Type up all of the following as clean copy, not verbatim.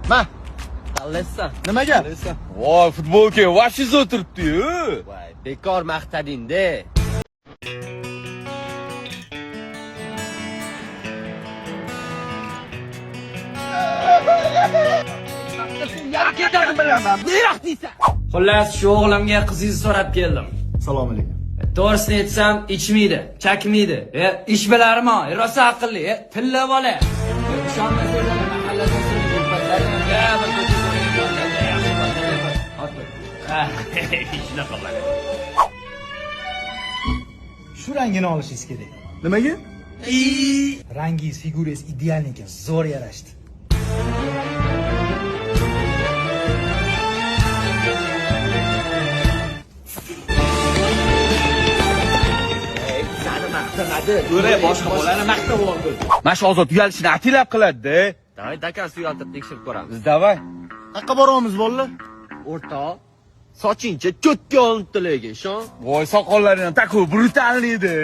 Ma, Tanlaysan. nimaga? Voy, futbolka vashiz o'tiribdi-yu. Voy, bekor maqtading-da. Xullas, shu o'g'limga qizingizni so'rab keldim. Assalomu alaykum. To'g'risini aytsam, ichmaydi, chakmaydi. Ish bilarmi? Rosa aqlli, tilla bola. Ishonmasanglar mahallada Shu rangini olishingiz kerak. Nimaga? Rangingiz, figurangiz ideal ekan, zo'r yarashdi. O'ray boshqa bolani maqtab oldi. Mashg'ulot uyalishini atilab qiladi-da. Davay, dakasi uyaltirib tekshirib ko'ramiz. Davay. Qayerga boramiz, bolalar? O'rtoq, sochingcha cho'tga olinibdi ishon. Voy, soqollaring ham taku brutalniydi.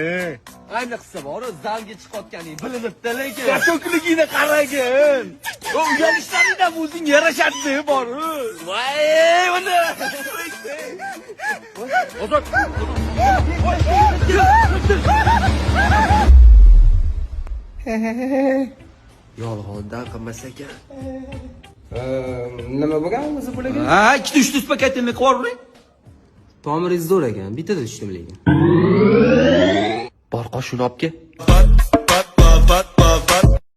Ayniqsa bor, zalga chiqayotganing bilinibdi lekin. Katokligingni qaragin. O uyalishlaring ham o'zing yarashadi bor. Voy, buni. Ozod. Yolg'ondan qilmas ekan. Nima bo'lgan o'zi bularga? Ha, ikkita uchta paketini qilib yuboring. Tomiringiz zo'r ekan, bittada tushdim lekin. Bor qo'shini olib kel.